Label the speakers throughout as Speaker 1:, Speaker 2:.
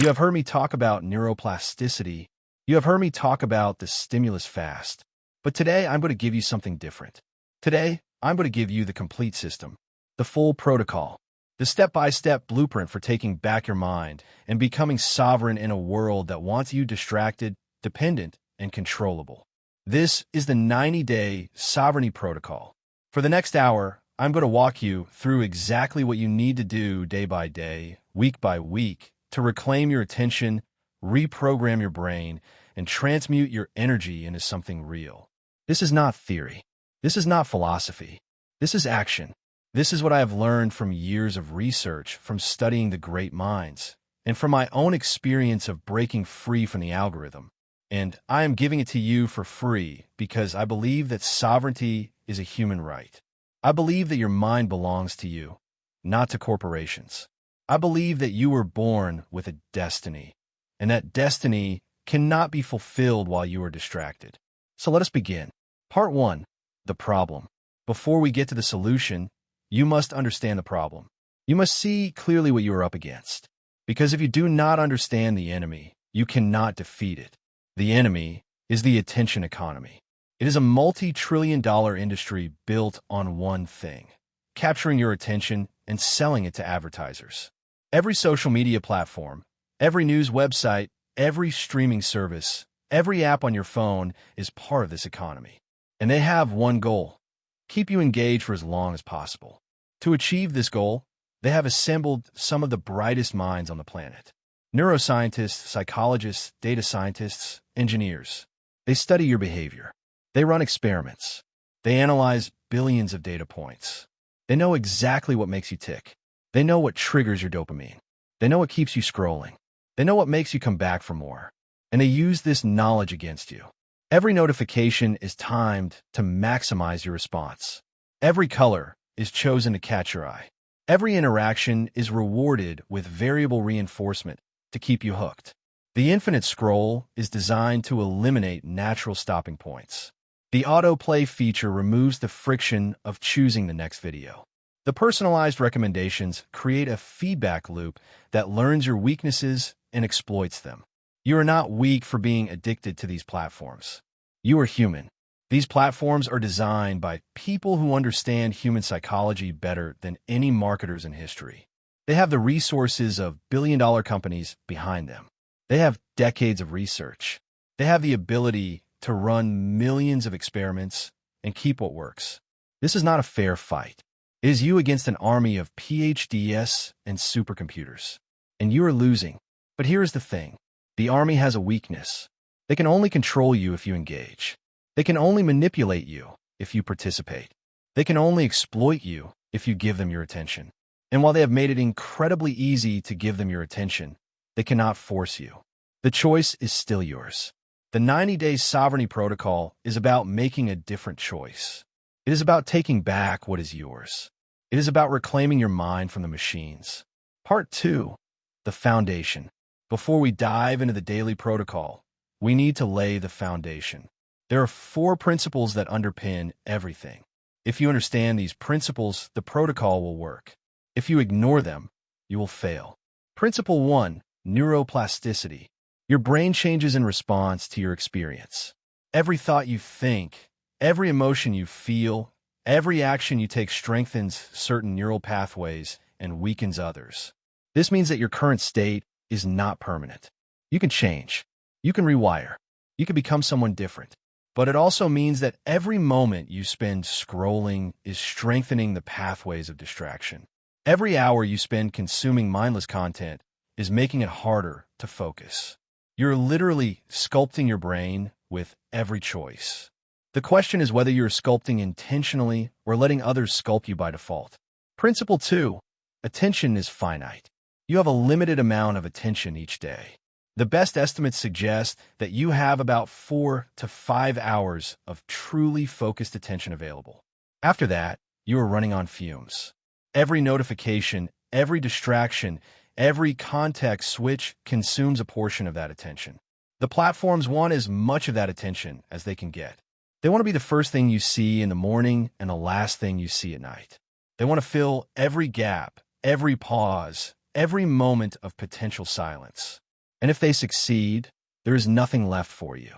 Speaker 1: You have heard me talk about neuroplasticity. You have heard me talk about the stimulus fast. But today, I'm going to give you something different. Today, I'm going to give you the complete system, the full protocol, the step-by-step blueprint for taking back your mind and becoming sovereign in a world that wants you distracted, dependent, and controllable. This is the 90-day sovereignty protocol. For the next hour, I'm going to walk you through exactly what you need to do day by day, week by week, to reclaim your attention, reprogram your brain, and transmute your energy into something real. This is not theory. This is not philosophy. This is action. This is what I have learned from years of research, from studying the great minds, and from my own experience of breaking free from the algorithm. And I am giving it to you for free because I believe that sovereignty is a human right. I believe that your mind belongs to you, not to corporations. I believe that you were born with a destiny, and that destiny cannot be fulfilled while you are distracted. So let us begin. Part 1. The problem. Before we get to the solution, you must understand the problem. You must see clearly what you are up against. Because if you do not understand the enemy, you cannot defeat it. The enemy is the attention economy. It is a multi-trillion-dollar industry built on one thing: capturing your attention and selling it to advertisers. Every social media platform, every news website, every streaming service, every app on your phone is part of this economy. And they have one goal: keep you engaged for as long as possible. To achieve this goal, they have assembled some of the brightest minds on the planet. Neuroscientists, psychologists, data scientists, engineers. They study your behavior. They run experiments. They analyze billions of data points. They know exactly what makes you tick. They know what triggers your dopamine. They know what keeps you scrolling. They know what makes you come back for more. And they use this knowledge against you. Every notification is timed to maximize your response. Every color is chosen to catch your eye. Every interaction is rewarded with variable reinforcement to keep you hooked. The infinite scroll is designed to eliminate natural stopping points. The autoplay feature removes the friction of choosing the next video. The personalized recommendations create a feedback loop that learns your weaknesses and exploits them. You are not weak for being addicted to these platforms. You are human. These platforms are designed by people who understand human psychology better than any marketers in history. They have the resources of billion-dollar companies behind them. They have decades of research. They have the ability to run millions of experiments and keep what works. This is not a fair fight. It is you against an army of PhDs and supercomputers. And you are losing. But here is the thing. The army has a weakness. They can only control you if you engage. They can only manipulate you if you participate. They can only exploit you if you give them your attention. And while they have made it incredibly easy to give them your attention, they cannot force you. The choice is still yours. The 90-day sovereignty protocol is about making a different choice. It is about taking back what is yours. It is about reclaiming your mind from the machines. Part 2. The foundation. Before we dive into the daily protocol, we need to lay the foundation. There are 4 principles that underpin everything. If you understand these principles, the protocol will work. If you ignore them, you will fail. Principle 1. Neuroplasticity. Your brain changes in response to your experience. Every thought you think, every emotion you feel, every action you take strengthens certain neural pathways and weakens others. This means that your current state is not permanent. You can change. You can rewire. You can become someone different. But it also means that every moment you spend scrolling is strengthening the pathways of distraction. Every hour you spend consuming mindless content is making it harder to focus. You're literally sculpting your brain with every choice. The question is whether you're sculpting intentionally or letting others sculpt you by default. Principle 2. Attention is finite. You have a limited amount of attention each day. The best estimates suggest that you have about 4 to 5 hours of truly focused attention available. After that, you are running on fumes. Every notification, every distraction, every context switch consumes a portion of that attention. The platforms want as much of that attention as they can get. They want to be the first thing you see in the morning and the last thing you see at night. They want to fill every gap, every pause, every moment of potential silence. And if they succeed, there is nothing left for you.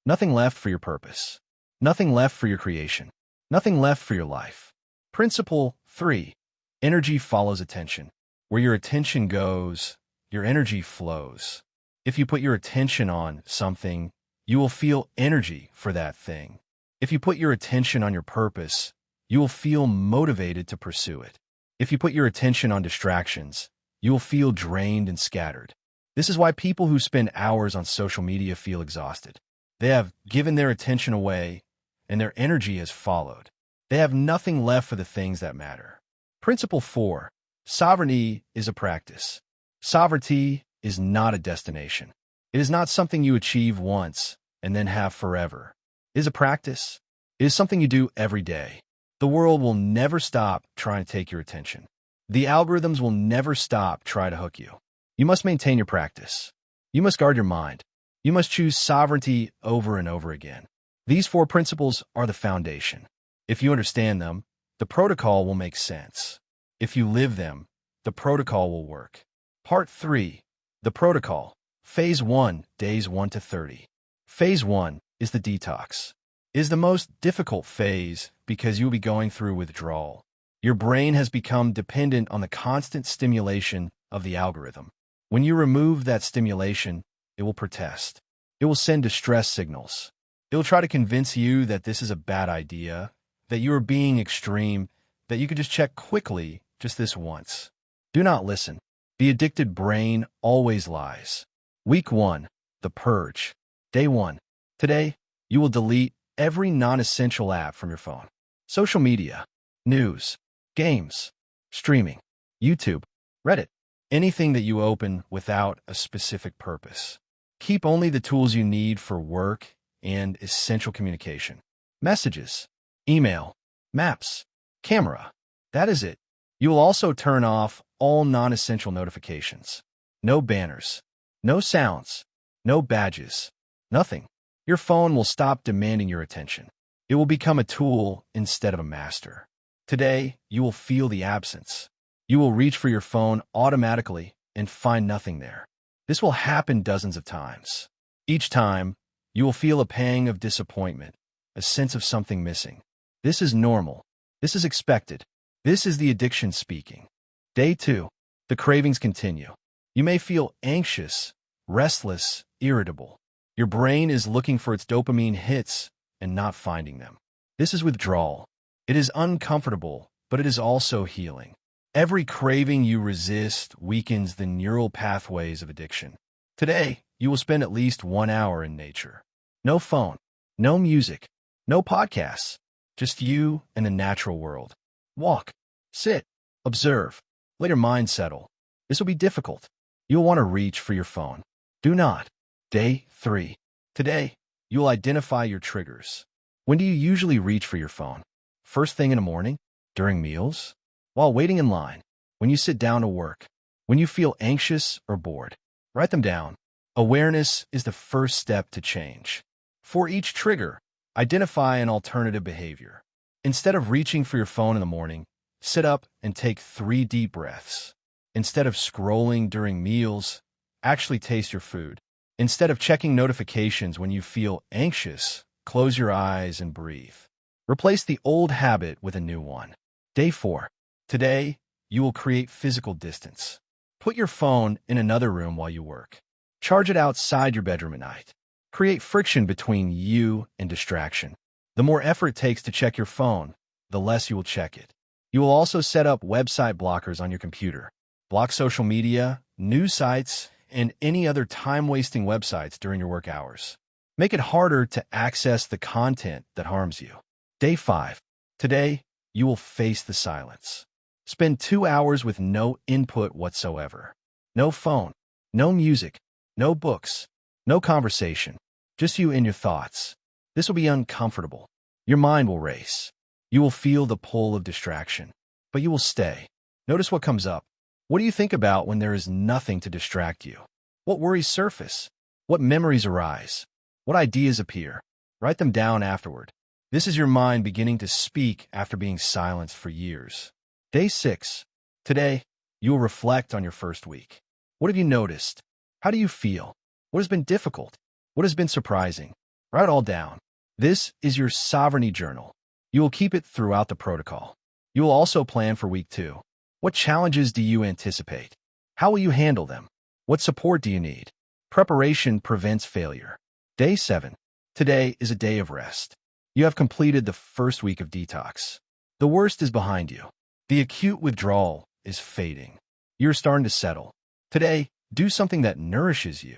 Speaker 1: Nothing left for your purpose. Nothing left for your creation. Nothing left for your life. Principle 3. Energy follows attention. Where your attention goes, your energy flows. If you put your attention on something, you will feel energy for that thing. If you put your attention on your purpose, you will feel motivated to pursue it. If you put your attention on distractions, you will feel drained and scattered. This is why people who spend hours on social media feel exhausted. They have given their attention away, and their energy has followed. They have nothing left for the things that matter. Principle 4. Sovereignty is a practice. Sovereignty is not a destination. It is not something you achieve once and then have forever. It is a practice. It is something you do every day. The world will never stop trying to take your attention. The algorithms will never stop trying to hook you. You must maintain your practice. You must guard your mind. You must choose sovereignty over and over again. These 4 principles are the foundation. If you understand them, the protocol will make sense. If you live them, the protocol will work. Part 3. The protocol. Phase 1, days 1 to 30. Phase 1 is the detox. It is the most difficult phase because you will be going through withdrawal. Your brain has become dependent on the constant stimulation of the algorithm. When you remove that stimulation, it will protest. It will send distress signals. It will try to convince you that this is a bad idea, that you are being extreme, that you could just check quickly just this once. Do not listen. The addicted brain always lies. Week 1. The Purge. Day 1. Today, you will delete every non-essential app from your phone. Social media, news, games, streaming, YouTube, Reddit, anything that you open without a specific purpose. Keep only the tools you need for work and essential communication. Messages, email, maps, camera. That is it. You will also turn off all non-essential notifications. No banners, no sounds, no badges, nothing. Your phone will stop demanding your attention. It will become a tool instead of a master. Today, you will feel the absence. You will reach for your phone automatically and find nothing there. This will happen dozens of times. Each time, you will feel a pang of disappointment, a sense of something missing. This is normal. This is expected. This is the addiction speaking. Day 2. The cravings continue. You may feel anxious, restless, irritable. Your brain is looking for its dopamine hits and not finding them. This is withdrawal. It is uncomfortable, but it is also healing. Every craving you resist weakens the neural pathways of addiction. Today, you will spend at least 1 hour in nature. No phone, no music, no podcasts, just you and the natural world. Walk, sit, observe, let your mind settle. This will be difficult. You'll want to reach for your phone. Do not. Day 3. Today, you'll identify your triggers. When do you usually reach for your phone? First thing in the morning? During meals? While waiting in line? When you sit down to work? When you feel anxious or bored? Write them down. Awareness is the first step to change. For each trigger, identify an alternative behavior. Instead of reaching for your phone in the morning, sit up and take 3 deep breaths. Instead of scrolling during meals, actually taste your food. Instead of checking notifications when you feel anxious, close your eyes and breathe. Replace the old habit with a new one. Day 4. Today, you will create physical distance. Put your phone in another room while you work. Charge it outside your bedroom at night. Create friction between you and distraction. The more effort it takes to check your phone, the less you will check it. You will also set up website blockers on your computer. Block social media, news sites, and any other time-wasting websites during your work hours. Make it harder to access the content that harms you. Day 5. Today, you will face the silence. Spend 2 hours with no input whatsoever. No phone, no music, no books, no conversation. Just you and your thoughts. This will be uncomfortable. Your mind will race. You will feel the pull of distraction, but you will stay. Notice what comes up. What do you think about when there is nothing to distract you? What worries surface? What memories arise? What ideas appear? Write them down afterward. This is your mind beginning to speak after being silenced for years. Day 6. Today, you will reflect on your first week. What have you noticed? How do you feel? What has been difficult? What has been surprising? Write it all down. This is your sovereignty journal. You will keep it throughout the protocol. You will also plan for week 2. What challenges do you anticipate? How will you handle them? What support do you need? Preparation prevents failure. Day 7. Today is a day of rest. You have completed the first week of detox. The worst is behind you. The acute withdrawal is fading. You're starting to settle. Today, do something that nourishes you.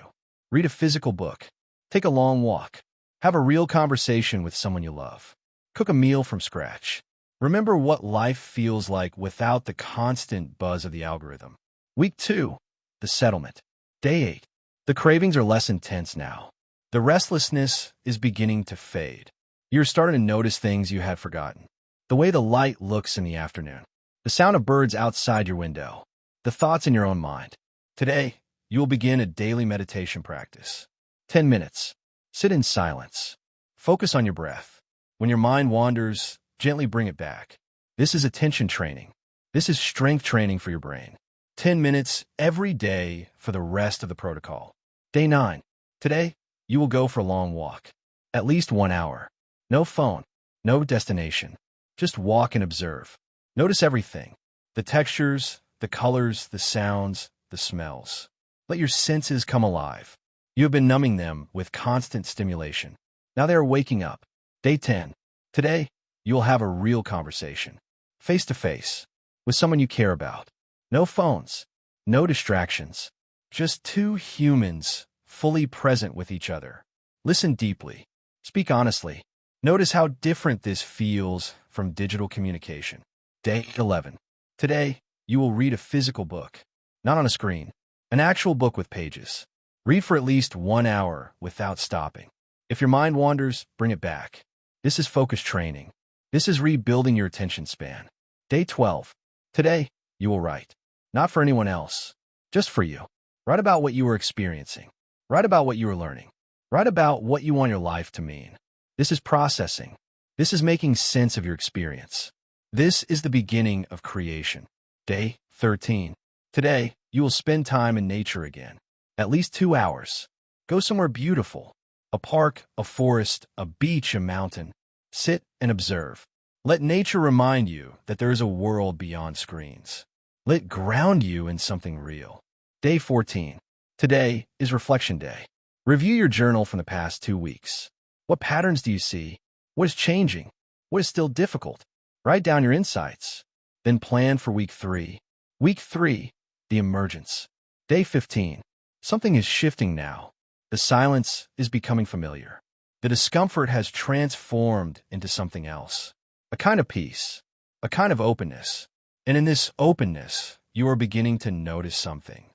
Speaker 1: Read a physical book. Take a long walk. Have a real conversation with someone you love. Cook a meal from scratch. Remember what life feels like without the constant buzz of the algorithm. Week 2. The settlement. Day 8. The cravings are less intense now. The restlessness is beginning to fade. You're starting to notice things you had forgotten. The way the light looks in the afternoon. The sound of birds outside your window. The thoughts in your own mind. Today, you will begin a daily meditation practice. 10 minutes. Sit in silence. Focus on your breath. When your mind wanders, gently bring it back. This is attention training. This is strength training for your brain. 10 minutes every day for the rest of the protocol. Day 9. Today, you will go for a long walk. At least 1 hour. No phone. No destination. Just walk and observe. Notice everything. The textures, the colors, the sounds, the smells. Let your senses come alive. You have been numbing them with constant stimulation. Now they are waking up. Day 10. Today, you will have a real conversation. Face to face. With someone you care about. No phones. No distractions. Just two humans fully present with each other. Listen deeply. Speak honestly. Notice how different this feels from digital communication. Day 11. Today, you will read a physical book. Not on a screen. An actual book with pages. Read for at least 1 hour without stopping. If your mind wanders, bring it back. This is focus training. This is rebuilding your attention span. Day 12. Today, you will write. Not for anyone else. Just for you. Write about what you are experiencing. Write about what you are learning. Write about what you want your life to mean. This is processing. This is making sense of your experience. This is the beginning of creation. Day 13. Today, you will spend time in nature again. At least 2 hours. Go somewhere beautiful. A park, a forest, a beach, a mountain. Sit and observe. Let nature remind you that there is a world beyond screens. Let it ground you in something real. Day 14. Today is Reflection Day. Review your journal from the past 2 weeks. What patterns do you see? What is changing? What is still difficult? Write down your insights. Then plan for week 3. Week 3, the emergence. Day 15. Something is shifting now. The silence is becoming familiar. The discomfort has transformed into something else. A kind of peace. A kind of openness. And in this openness, you are beginning to notice something.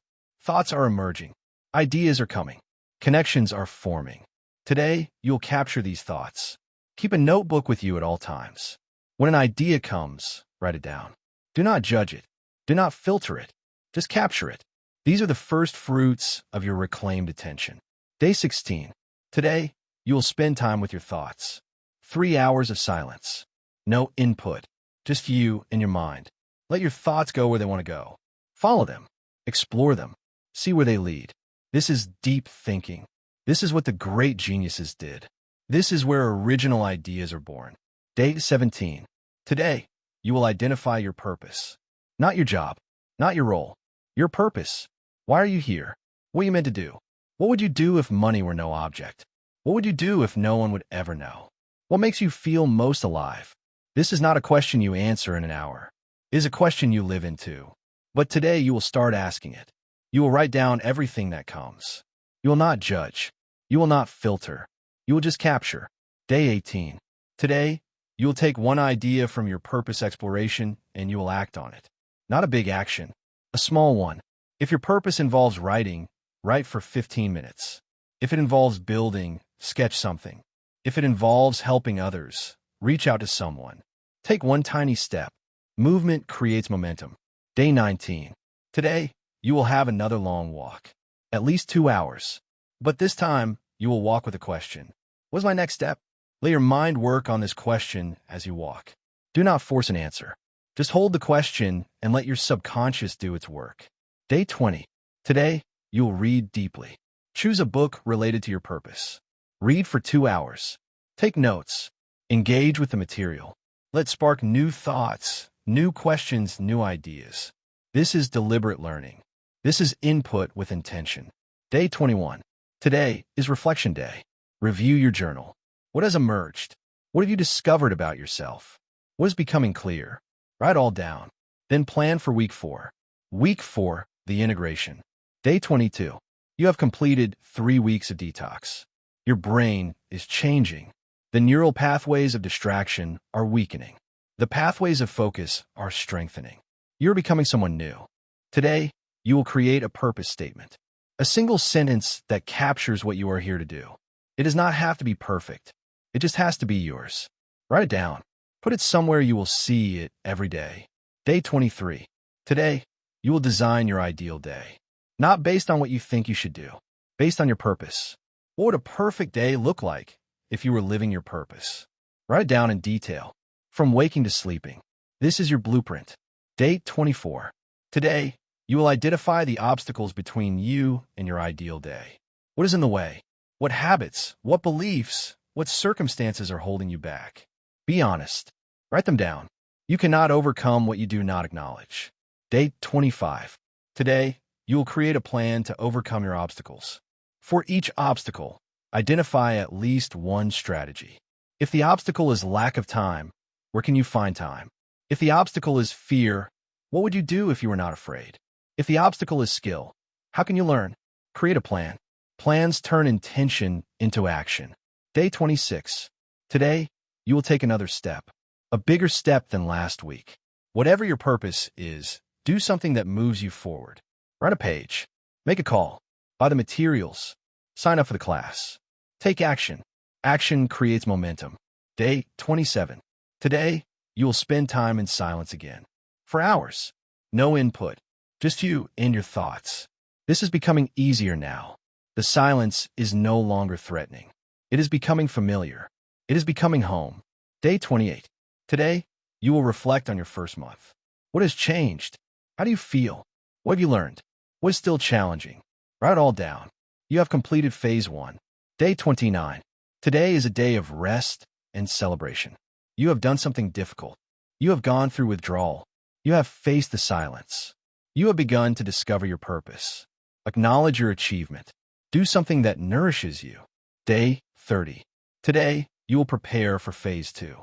Speaker 1: Thoughts are emerging. Ideas are coming. Connections are forming. Today, you'll capture these thoughts. Keep a notebook with you at all times. When an idea comes, write it down. Do not judge it. Do not filter it. Just capture it. These are the first fruits of your reclaimed attention. Day 16. Today, you will spend time with your thoughts. 3 hours of silence. No input. Just you and your mind. Let your thoughts go where they want to go. Follow them. Explore them. See where they lead. This is deep thinking. This is what the great geniuses did. This is where original ideas are born. Day 17. Today, you will identify your purpose. Not your job. Not your role. Your purpose. Why are you here? What are you meant to do? What would you do if money were no object? What would you do if no one would ever know? What makes you feel most alive? This is not a question you answer in an hour. It is a question you live into. But today you will start asking it. You will write down everything that comes. You will not judge. You will not filter. You will just capture. Day 18. Today, you will take one idea from your purpose exploration and you will act on it. Not a big action, a small one. If your purpose involves writing, write for 15 minutes. If it involves building, sketch something. If it involves helping others, reach out to someone. Take one tiny step. Movement creates momentum. Day 19. Today, you will have another long walk. At least 2 hours. But this time, you will walk with a question. What's my next step? Let your mind work on this question as you walk. Do not force an answer. Just hold the question and let your subconscious do its work. Day 20. Today, you'll read deeply. Choose a book related to your purpose. Read for 2 hours. Take notes. Engage with the material. Let spark new thoughts, new questions, new ideas. This is deliberate learning. This is input with intention. Day 21. Today is Reflection Day. Review your journal. What has emerged? What have you discovered about yourself? What is becoming clear? Write all down. Then plan for week 4. Week 4, the integration. Day 22. You have completed 3 weeks of detox. Your brain is changing. The neural pathways of distraction are weakening. The pathways of focus are strengthening. You're becoming someone new. Today, you will create a purpose statement. A single sentence that captures what you are here to do. It does not have to be perfect. It just has to be yours. Write it down. Put it somewhere you will see it every day. Day 23. Today, you will design your ideal day. Not based on what you think you should do, based on your purpose. What would a perfect day look like if you were living your purpose? Write it down in detail, from waking to sleeping. This is your blueprint. Day 24. Today, you will identify the obstacles between you and your ideal day. What is in the way? What habits, what beliefs, what circumstances are holding you back? Be honest. Write them down. You cannot overcome what you do not acknowledge. Day 25. Today, you will create a plan to overcome your obstacles. For each obstacle, identify at least one strategy. If the obstacle is lack of time, where can you find time? If the obstacle is fear, what would you do if you were not afraid? If the obstacle is skill, how can you learn? Create a plan. Plans turn intention into action. Day 26. Today, you will take another step. A bigger step than last week. Whatever your purpose is, do something that moves you forward. Write a page. Make a call. Buy the materials. Sign up for the class. Take action. Action creates momentum. Day 27. Today, you will spend time in silence again. For hours. No input. Just you and your thoughts. This is becoming easier now. The silence is no longer threatening. It is becoming familiar. It is becoming home. Day 28. Today, you will reflect on your first month. What has changed? How do you feel? What have you learned? What is still challenging? Write it all down. You have completed phase 1. Day 29. Today is a day of rest and celebration. You have done something difficult. You have gone through withdrawal. You have faced the silence. You have begun to discover your purpose. Acknowledge your achievement. Do something that nourishes you. Day 30. Today, you will prepare for phase 2.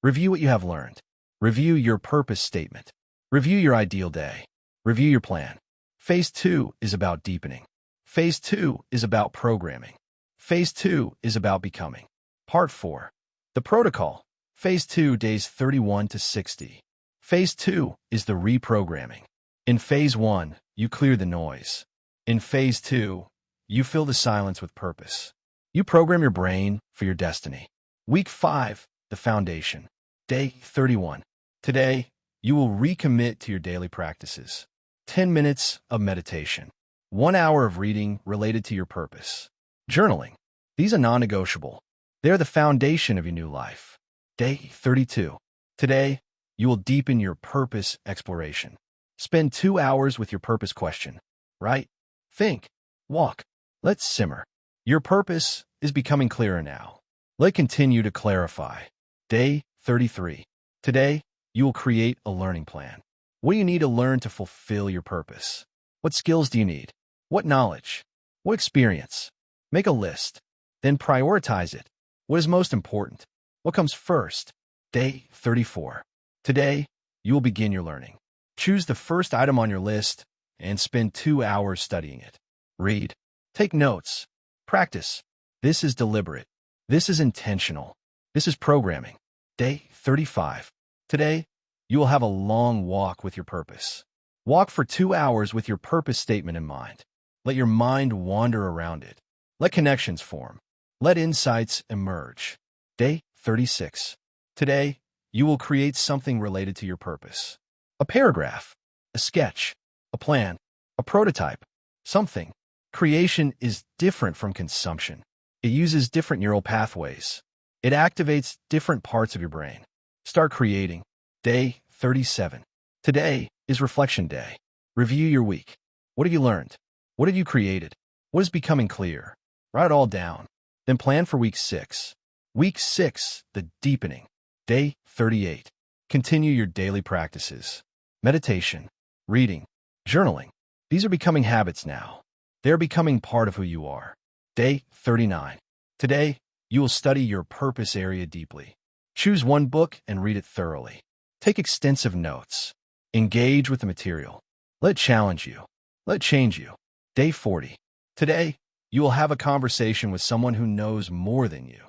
Speaker 1: Review what you have learned. Review your purpose statement. Review your ideal day. Review your plan. Phase 2 is about deepening. Phase 2 is about programming. Phase 2 is about becoming. Part 4. The protocol. Phase 2, days 31 to 60. Phase 2 is the reprogramming. In Phase 1, you clear the noise. In Phase 2, you fill the silence with purpose. You program your brain for your destiny. Week 5, the foundation. Day 31. Today, you will recommit to your daily practices. 10 minutes of meditation. 1 hour of reading related to your purpose. Journaling. These are non-negotiable. They are the foundation of your new life. Day 32. Today, you will deepen your purpose exploration. Spend 2 hours with your purpose question. Write, think, walk. Let's simmer. Your purpose is becoming clearer now. Let continue to clarify. Day 33. Today, you will create a learning plan. What do you need to learn to fulfill your purpose? What skills do you need? What knowledge? What experience? Make a list. Then prioritize it. What is most important? What comes first? Day 34. Today, you will begin your learning. Choose the first item on your list and spend 2 hours studying it. Read. Take notes. Practice. This is deliberate. This is intentional. This is programming. Day 35. Today, you will have a long walk with your purpose. Walk for 2 hours with your purpose statement in mind. Let your mind wander around it. Let connections form. Let insights emerge. Day 36. Today, you will create something related to your purpose. A paragraph, a sketch, a plan, a prototype, something. Creation is different from consumption. It uses different neural pathways. It activates different parts of your brain. Start creating. Day 37. Today is Reflection Day. Review your week. What have you learned? What have you created? What is becoming clear? Write it all down. Then plan for week 6. Week 6, the deepening. Day 38. Continue your daily practices. Meditation, reading, journaling. These are becoming habits now. They're becoming part of who you are. Day 39. Today, you will study your purpose area deeply. Choose one book and read it thoroughly. Take extensive notes. Engage with the material. Let it challenge you. Let it change you. Day 40. Today, you will have a conversation with someone who knows more than you.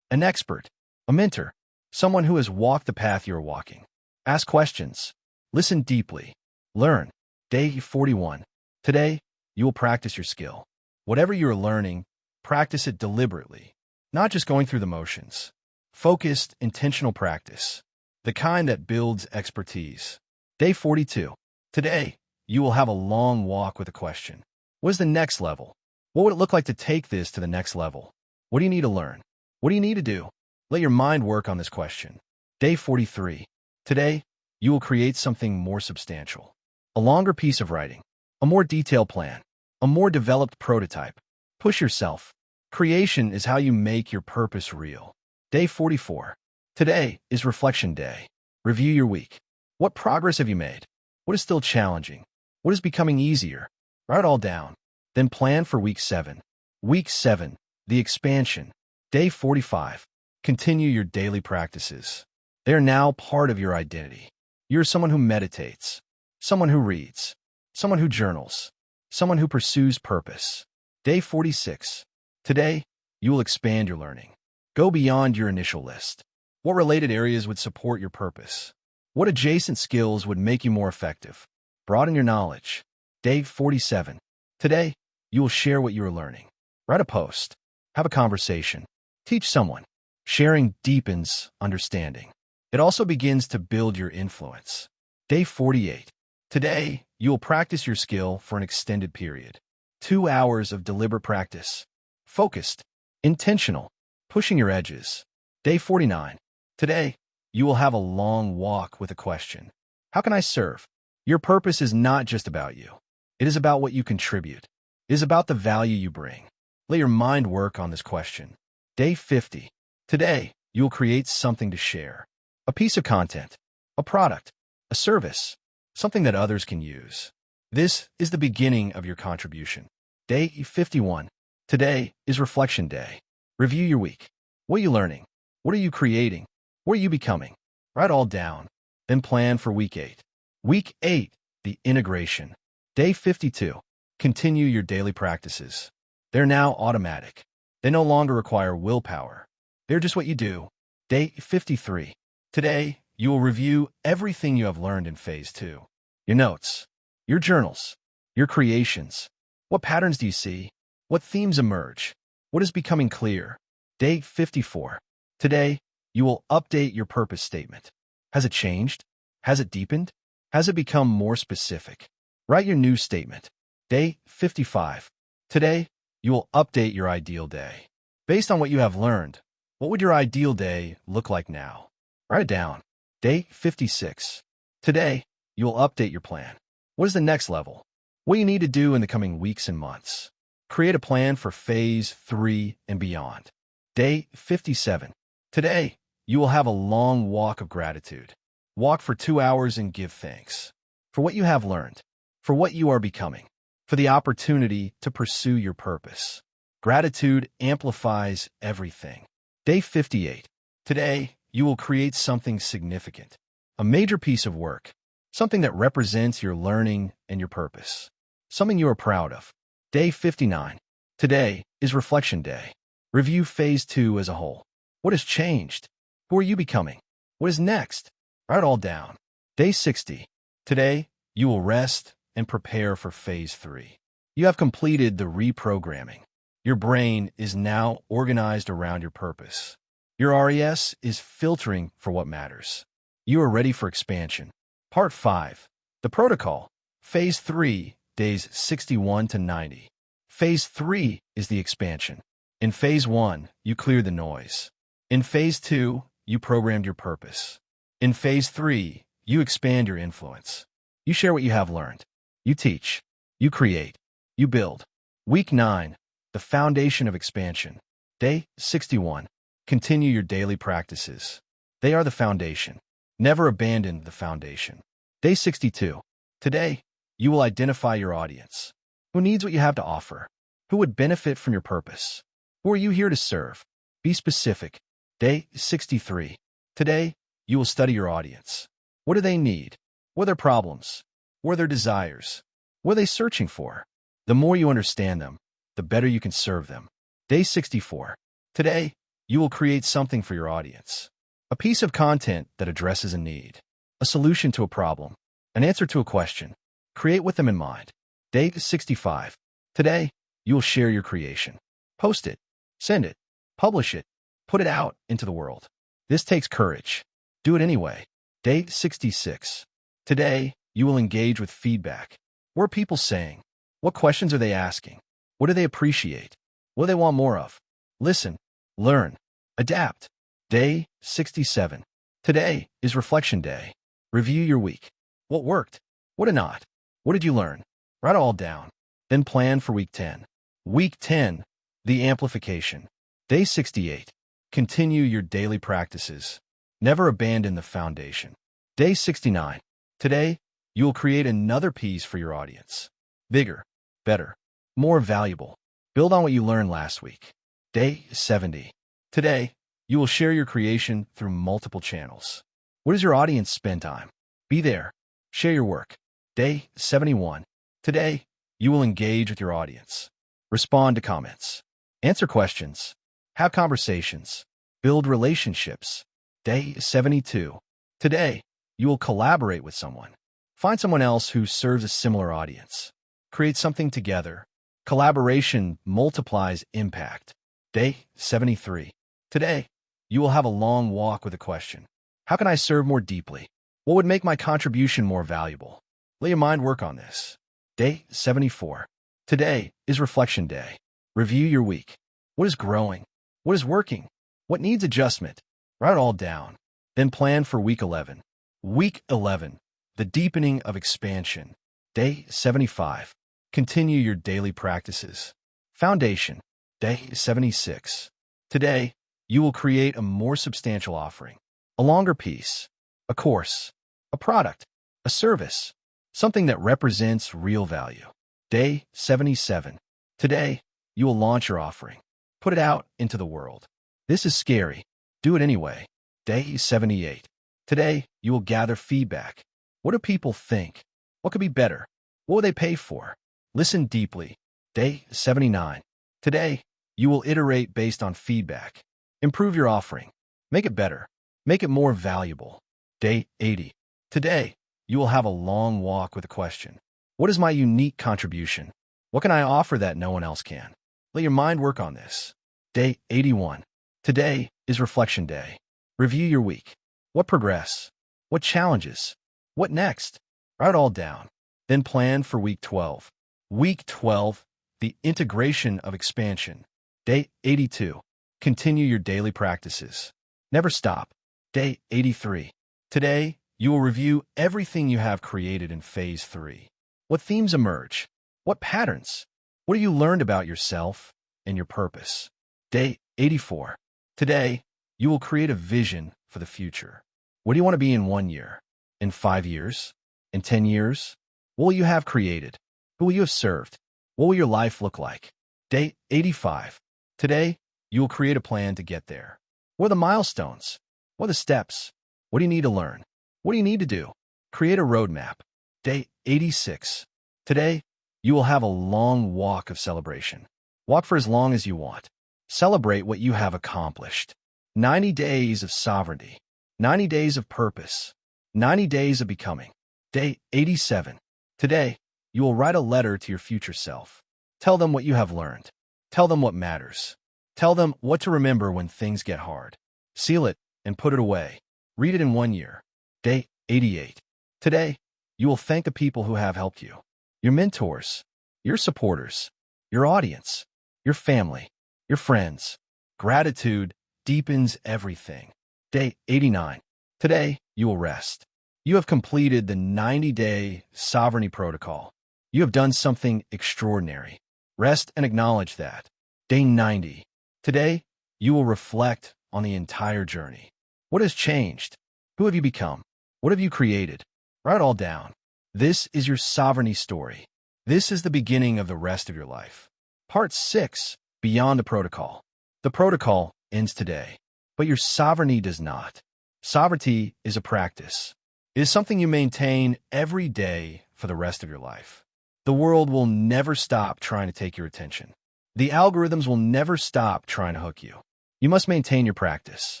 Speaker 1: An expert, a mentor, someone who has walked the path you're walking. Ask questions. Listen deeply. Learn. Day 41. Today, you will practice your skill. Whatever you are learning, practice it deliberately, not just going through the motions. Focused, intentional practice, the kind that builds expertise. Day 42. Today, you will have a long walk with a question. What is the next level? What would it look like to take this to the next level? What do you need to learn? What do you need to do? Let your mind work on this question. Day 43. Today, you will create something more substantial. A longer piece of writing, a more detailed plan, a more developed prototype. Push yourself. Creation is how you make your purpose real. Day 44. Today is reflection day. Review your week. What progress have you made? What is still challenging? What is becoming easier? Write it all down. Then plan for week 7. Week 7, the expansion. Day 45. Continue your daily practices. They are now part of your identity. You're someone who meditates, someone who reads, someone who journals, someone who pursues purpose. Day 46. Today, you will expand your learning. Go beyond your initial list. What related areas would support your purpose? What adjacent skills would make you more effective? Broaden your knowledge. Day 47. Today, you will share what you are learning. Write a post. Have a conversation. Teach someone. Sharing deepens understanding. It also begins to build your influence. Day 48. Today, you will practice your skill for an extended period. 2 hours of deliberate practice. Focused. Intentional. Pushing your edges. Day 49. Today, you will have a long walk with a question. How can I serve? Your purpose is not just about you. It is about what you contribute. It is about the value you bring. Let your mind work on this question. Day 50. Today, you will create something to share. A piece of content, a product, a service, something that others can use. This is the beginning of your contribution. Day 51. Today is reflection day. Review your week. What are you learning? What are you creating? What are you becoming? Write all down. Then plan for week 8. Week 8, the integration. Day 52. Continue your daily practices. They're now automatic. They no longer require willpower. They're just what you do. Day 53. Today, you will review everything you have learned in Phase 2. Your notes, your journals, your creations. What patterns do you see? What themes emerge? What is becoming clear? Day 54. Today, you will update your purpose statement. Has it changed? Has it deepened? Has it become more specific? Write your new statement. Day 55. Today, you will update your ideal day. Based on what you have learned, what would your ideal day look like now? Write it down. Day 56. Today, you will update your plan. What is the next level? What you need to do in the coming weeks and months? Create a plan for Phase 3 and beyond. Day 57. Today, you will have a long walk of gratitude. Walk for 2 hours and give thanks for what you have learned, for what you are becoming, for the opportunity to pursue your purpose. Gratitude amplifies everything. Day 58. Today, you will create something significant, a major piece of work, something that represents your learning and your purpose, something you are proud of. Day 59. Today is reflection day. Review Phase 2 as a whole. What has changed? Who are you becoming? What is next? Write it all down. Day 60. Today, you will rest and prepare for Phase 3. You have completed the reprogramming. Your brain is now organized around your purpose. Your RES is filtering for what matters. You are ready for expansion. Part 5. The protocol. Phase 3, days 61 to 90. Phase 3 is the expansion. In Phase 1, you clear the noise. In Phase 2, you programmed your purpose. In Phase 3, you expand your influence. You share what you have learned. You teach. You create. You build. Week 9. The foundation of expansion. Day 61. Continue your daily practices. They are the foundation. Never abandon the foundation. Day 62. Today, you will identify your audience. Who needs what you have to offer? Who would benefit from your purpose? Who are you here to serve? Be specific. Day 63. Today, you will study your audience. What do they need? What are their problems? What are their desires? What are they searching for? The more you understand them, the better you can serve them. Day 64. Today, you will create something for your audience. A piece of content that addresses a need, a solution to a problem, an answer to a question. Create with them in mind. Day 65. Today, you will share your creation. Post it, send it, publish it, put it out into the world. This takes courage. Do it anyway. Day 66. Today, you will engage with feedback. What are people saying? What questions are they asking? What do they appreciate? What do they want more of? Listen, learn, adapt. Day 67. Today is Reflection Day. Review your week. What worked? What did not? What did you learn? Write it all down. Then plan for Week 10. Week 10. The Amplification. Day 68. Continue your daily practices. Never abandon the foundation. Day 69. Today, you will create another piece for your audience. Bigger, better, more valuable. Build on what you learned last week. Day 70. Today, you will share your creation through multiple channels. What does your audience spend time? Be there. Share your work. Day 71. Today, you will engage with your audience. Respond to comments. Answer questions. Have conversations. Build relationships. Day 72. Today, you will collaborate with someone. Find someone else who serves a similar audience. Create something together. Collaboration multiplies impact. Day 73. Today, you will have a long walk with a question. How can I serve more deeply? What would make my contribution more valuable? Let your mind work on this. Day 74. Today is Reflection Day. Review your week. What is growing? What is working? What needs adjustment? Write it all down. Then plan for Week 11. Week 11. The deepening of expansion. Day 75. Continue your daily practices. Foundation. Day 76. Today, you will create a more substantial offering. A longer piece. A course. A product. A service. Something that represents real value. Day 77. Today, you will launch your offering. Put it out into the world. This is scary. Do it anyway. Day 78. Today, you will gather feedback. What do people think? What could be better? What will they pay for? Listen deeply. Day 79. Today, you will iterate based on feedback. Improve your offering. Make it better. Make it more valuable. Day 80. Today, you will have a long walk with a question. What is my unique contribution? What can I offer that no one else can? Let your mind work on this. Day 81. Today is Reflection Day. Review your week. What progress? What challenges? What next? Write it all down. Then plan for Week 12. Week 12. The integration of expansion. Day 82. Continue your daily practices. Never stop. Day 83. Today, you will review everything you have created in Phase 3. What themes emerge? What patterns? What have you learned about yourself and your purpose? Day 84. Today, you will create a vision for the future. What do you want to be in 1 year? In 5 years? In 10 years? What will you have created? Who will you have served? What will your life look like? Day 85. Today, you will create a plan to get there. What are the milestones? What are the steps? What do you need to learn? What do you need to do? Create a roadmap. Day 86. Today, you will have a long walk of celebration. Walk for as long as you want. Celebrate what you have accomplished. 90 days of sovereignty. 90 days of purpose. 90 days of becoming. Day 87. Today, you will write a letter to your future self. Tell them what you have learned. Tell them what matters. Tell them what to remember when things get hard. Seal it and put it away. Read it in 1 year. Day 88. Today, you will thank the people who have helped you. Your mentors, your supporters, your audience, your family, your friends. Gratitude deepens everything. Day 89. Today, you will rest. You have completed the 90-day sovereignty protocol. You have done something extraordinary. Rest and acknowledge that. Day 90. Today, you will reflect on the entire journey. What has changed? Who have you become? What have you created? Write it all down. This is your sovereignty story. This is the beginning of the rest of your life. Part 6. Beyond the protocol. The protocol ends today, but your sovereignty does not. Sovereignty is a practice. It is something you maintain every day for the rest of your life. The world will never stop trying to take your attention. The algorithms will never stop trying to hook you. You must maintain your practice.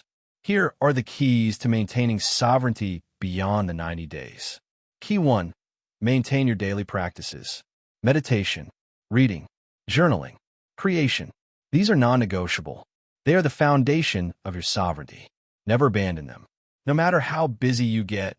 Speaker 1: Here are the keys to maintaining sovereignty beyond the 90 days. Key 1. Maintain your daily practices. Meditation, reading, journaling, creation. These are non-negotiable. They are the foundation of your sovereignty. Never abandon them. No matter how busy you get,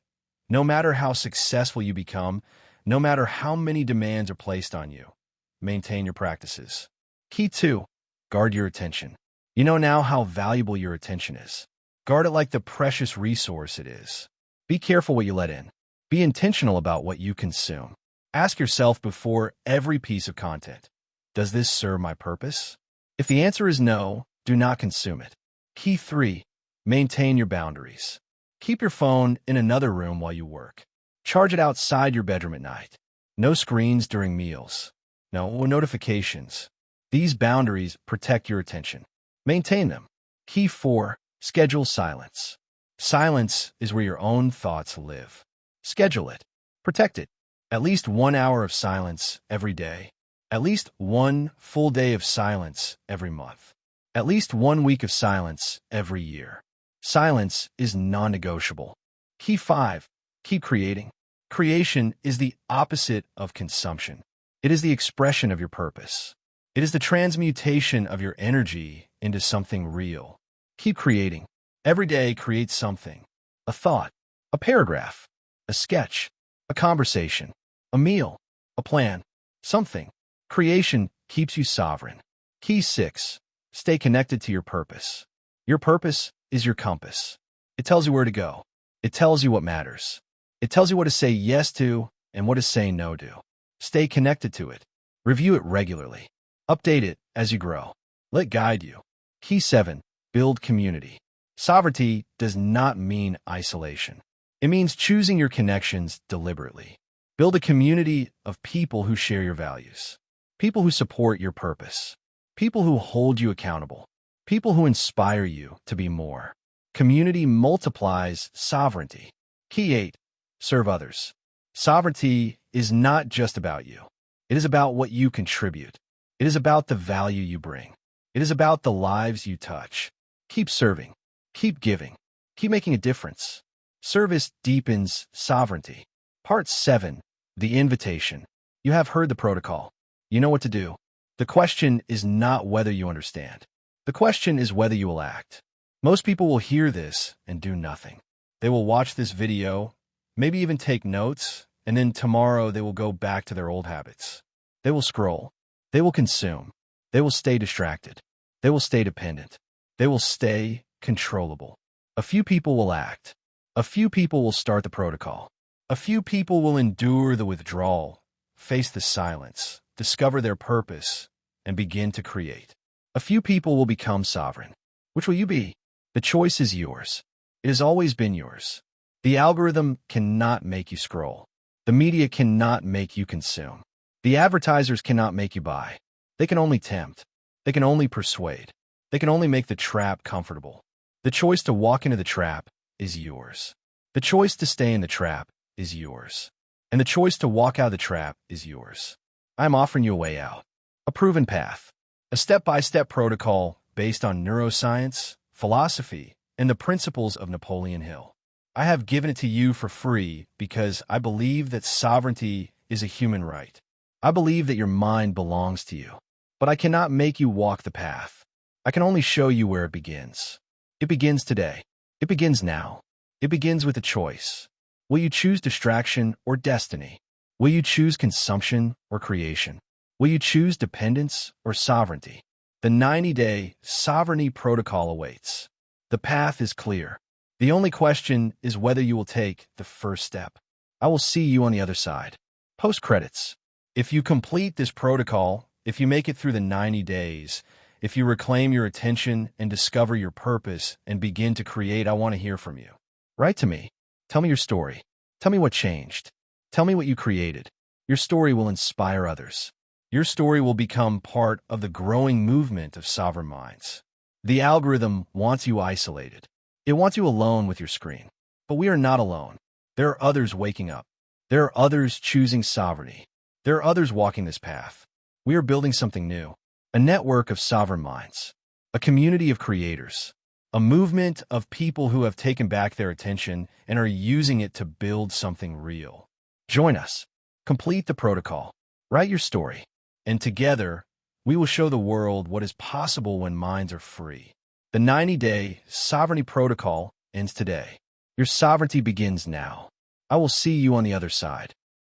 Speaker 1: no matter how successful you become, no matter how many demands are placed on you, maintain your practices. Key 2. Guard your attention. You know now how valuable your attention is. Guard it like the precious resource it is. Be careful what you let in. Be intentional about what you consume. Ask yourself before every piece of content, does this serve my purpose? If the answer is no, do not consume it. Key 3. Maintain your boundaries. Keep your phone in another room while you work. Charge it outside your bedroom at night. No screens during meals. No notifications. These boundaries protect your attention. Maintain them. Key 4. Schedule silence. Silence is where your own thoughts live. Schedule it. Protect it. At least 1 hour of silence every day. At least 1 full day of silence every month. At least 1 week of silence every year. Silence is non-negotiable. Key 5. Keep creating. Creation is the opposite of consumption. It is the expression of your purpose. It is the transmutation of your energy into something real. Keep creating. Every day, create something. A thought, a paragraph, a sketch, a conversation, a meal, a plan, something. Creation keeps you sovereign. Key 6. Stay connected to your purpose. Your purpose is your compass. It tells you where to go. It tells you what matters. It tells you what to say yes to and what to say no to. Stay connected to it. Review it regularly. Update it as you grow. Let it guide you. Key 7. Build community. Sovereignty does not mean isolation. It means choosing your connections deliberately. Build a community of people who share your values. People who support your purpose. People who hold you accountable. People who inspire you to be more. Community multiplies sovereignty. Key 8. Serve others. Sovereignty is not just about you. It is about what you contribute. It is about the value you bring. It is about the lives you touch. Keep serving. Keep giving. Keep making a difference. Service deepens sovereignty. Part 7. The invitation. You have heard the protocol. You know what to do. The question is not whether you understand. The question is whether you will act. Most people will hear this and do nothing. They will watch this video, maybe even take notes, and then tomorrow they will go back to their old habits. They will scroll. They will consume. They will stay distracted. They will stay dependent. They will stay controllable. A few people will act. A few people will start the protocol. A few people will endure the withdrawal, face the silence, discover their purpose, and begin to create. A few people will become sovereign. Which will you be? The choice is yours. It has always been yours. The algorithm cannot make you scroll. The media cannot make you consume. The advertisers cannot make you buy. They can only tempt. They can only persuade. They can only make the trap comfortable. The choice to walk into the trap is yours. The choice to stay in the trap is yours. And the choice to walk out of the trap is yours. I am offering you a way out. A proven path. A step-by-step protocol based on neuroscience, philosophy, and the principles of Napoleon Hill. I have given it to you for free because I believe that sovereignty is a human right. I believe that your mind belongs to you. But I cannot make you walk the path. I can only show you where it begins. It begins today. It begins now. It begins with a choice. Will you choose distraction or destiny? Will you choose consumption or creation? Will you choose dependence or sovereignty? The 90-day sovereignty protocol awaits. The path is clear. The only question is whether you will take the first step. I will see you on the other side. Post credits. If you complete this protocol, if you make it through the 90 days, if you reclaim your attention and discover your purpose and begin to create, I want to hear from you. Write to me. Tell me your story. Tell me what changed. Tell me what you created. Your story will inspire others. Your story will become part of the growing movement of sovereign minds. The algorithm wants you isolated. It wants you alone with your screen. But we are not alone. There are others waking up. There are others choosing sovereignty. There are others walking this path. We are building something new. A network of sovereign minds. A community of creators. A movement of people who have taken back their attention and are using it to build something real. Join us. Complete the protocol. Write your story. And together, we will show the world what is possible when minds are free. The 90-day sovereignty protocol ends today. Your sovereignty begins now. I will see you on the other side.